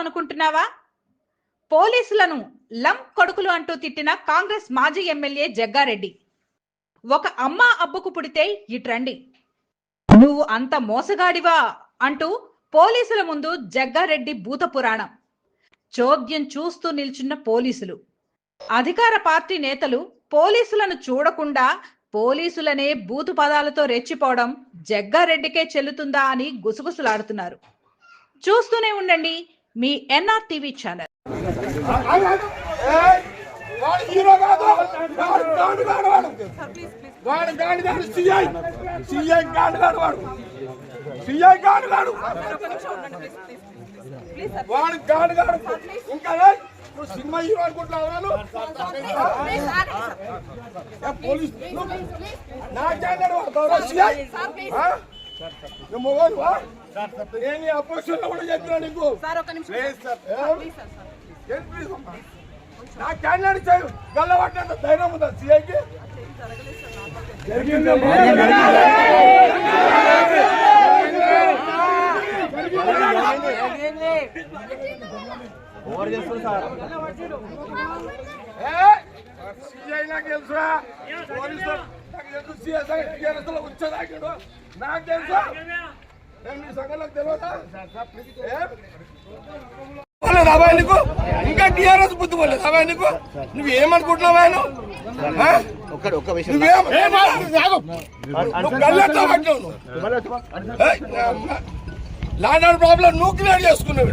అనుకుంటున్నావా? పోలీసులను లం కొడుకులు అంటూ తిట్టిన కాంగ్రెస్ మాజీ ఎమ్మెల్యే జగ్గారెడ్డి. ఒక అమ్మ అబ్బుకు పుడితే ఇట్రండి, నువ్వు అంత మోసగాడివా అంటూ పోలీసుల ముందు జగ్గారెడ్డి భూత పురాణం. చోద్యం చూస్తూ నిల్చున్న పోలీసులు, అధికార పార్టీ నేతలు పోలీసులను చూడకుండా పోలీసులనే బూతు పదాలతో రెచ్చిపోవడం జగ్గారెడ్డికే చెల్లుతుందా అని గుసగుసలాడుతున్నారు. చూస్తూనే ఉండండి మీ ఎన్ఆర్టీవీ ఛానల్. సినిమా హీరో అనుకుంటున్నావు పోలీస్ నేను అపోజిషన్ లో కూడా చెప్పినా నీకు నా క్యాండిడేట్ చేయు గల్లబట్టినంత ధైర్యం ఉందా సిఐకి? సిఐ నాకు తెలుసా, పోలీసు వచ్చేదాకాడు నాకు తెలుసా, నేను మీ సంఘాలకు తెలియదా? అబ్బాయి నీకు ఇంకా టీఆర్ఎస్ బుద్ధి పోలేదు అబ్బాయి నీకు? నువ్వేమనుకుంటున్నావా? ల్యాండ్ ఆర్డర్ ప్రాబ్లం నువ్వు క్లియర్ చేసుకున్నావు.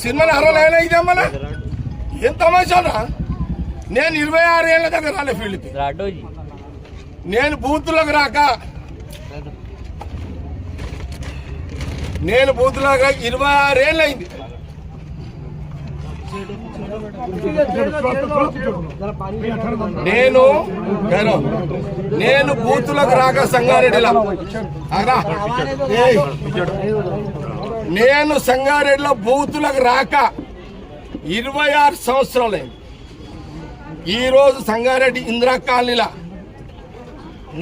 సినిమాని 60 ఏళ్ళ ఇదేమన్నా ఏం తమాషానా? నేను 26 ఏళ్ళ దగ్గర రాలే ఫీల్డ్కి. నేను బూతులకు రాక 26 ఏళ్ళు అయింది. నేను బూతులకు రాక సంగారెడ్డిలో బూతులకు రాక 26 సంవత్సరాలైంది. ఈరోజు సంగారెడ్డి ఇందిరా కాలనీలా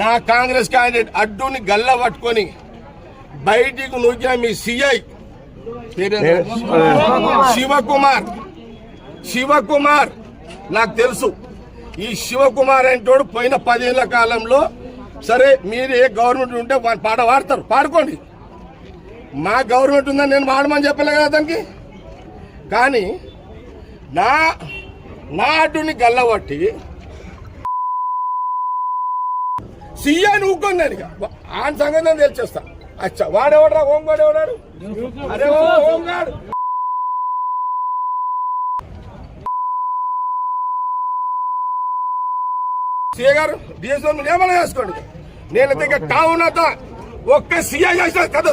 నా కాంగ్రెస్ క్యాండిడేట్ అడ్డుని గల్ల పట్టుకొని బయటికి నూకిన మీ సిఐ శివకుమార్ నాకు తెలుసు. ఈ శివకుమార్ అంటోడు పోయిన 10 ఏళ్ల కాలంలో, సరే మీరు ఏ గవర్నమెంట్ ఉంటే పాట పాడతారు, పాడుకోండి. మా గవర్నమెంట్ ఉందని నేను పాడమని చెప్పలే కదా దానికి. కానీ నా అడ్డుని గల్లబట్టి సిఐని ఊక్కొని దానికి ఆయన సంగతి నేను తెలిచేస్తా. అచ్చా వాడేవాడరా హోంగాడు ఎవడాడు? అరే హోంగాడు సిఐ గారు డిఎస్ఓ ఏమైనా చేసుకోండి. నేనైతే ఇక టౌన్ అంతా ఒక్క సిఐ చేసిన కథ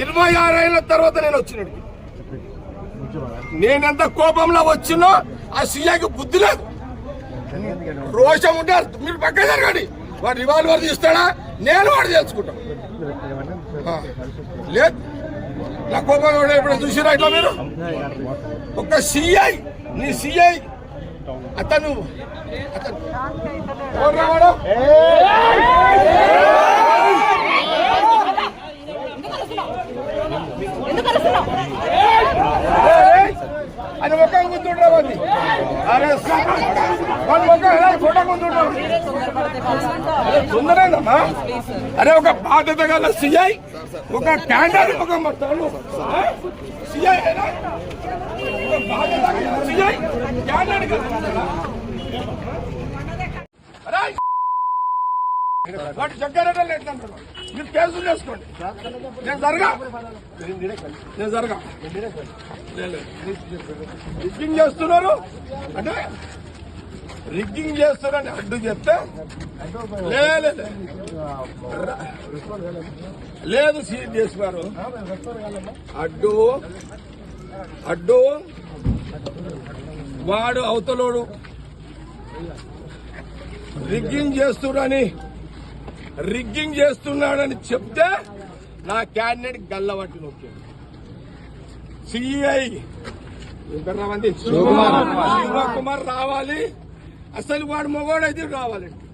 26 ఏళ్ళ తర్వాత నేను వచ్చినట్టు. నేనెంత కోపంలో వచ్చినో ఆ సిఐకి బుద్ధి లేదు, రోషం ఉంటే మీరు పక్క జరగండి. వాడు రివాల్వర్ తీస్తాడా, నేను వాడు తెలుసుకుంటాను. లేదు నా కోపం ఇప్పుడు చూసిరా ఇట్లా మీరు? ఒక సిఐ, నీ సిఐ అతను రావాడు అని ఒక గుర్తుండవండి. అరే ఫోటో గుర్తుండమ్మా. అరే ఒక బాధ్యత గల సిఐ, ఒక క్యాండిడేట్, ఒక సిఐ సిఐ క్యాండిడేట్ వాటి జగ్గారెడ్డి ఎట్లంటారు? మీరు కేసులు చేసుకోండి. నేను జరగా రిగ్గింగ్ చేస్తున్నారు అంటే రిగ్గింగ్ చేస్తున్నారని అడ్డు చెప్తే లేదు సీట్ చేస్తున్నారు. అడ్డు వాడు అవతలోడు రిగ్గింగ్ చేస్తున్నాడని చెప్తే నా క్యాండిడేట్ గల్లబట్టి నొక్కాడు. సిఐ శివకుమార్ రావాలి. అసలు వాడు మొగోడైతే రావాలండి.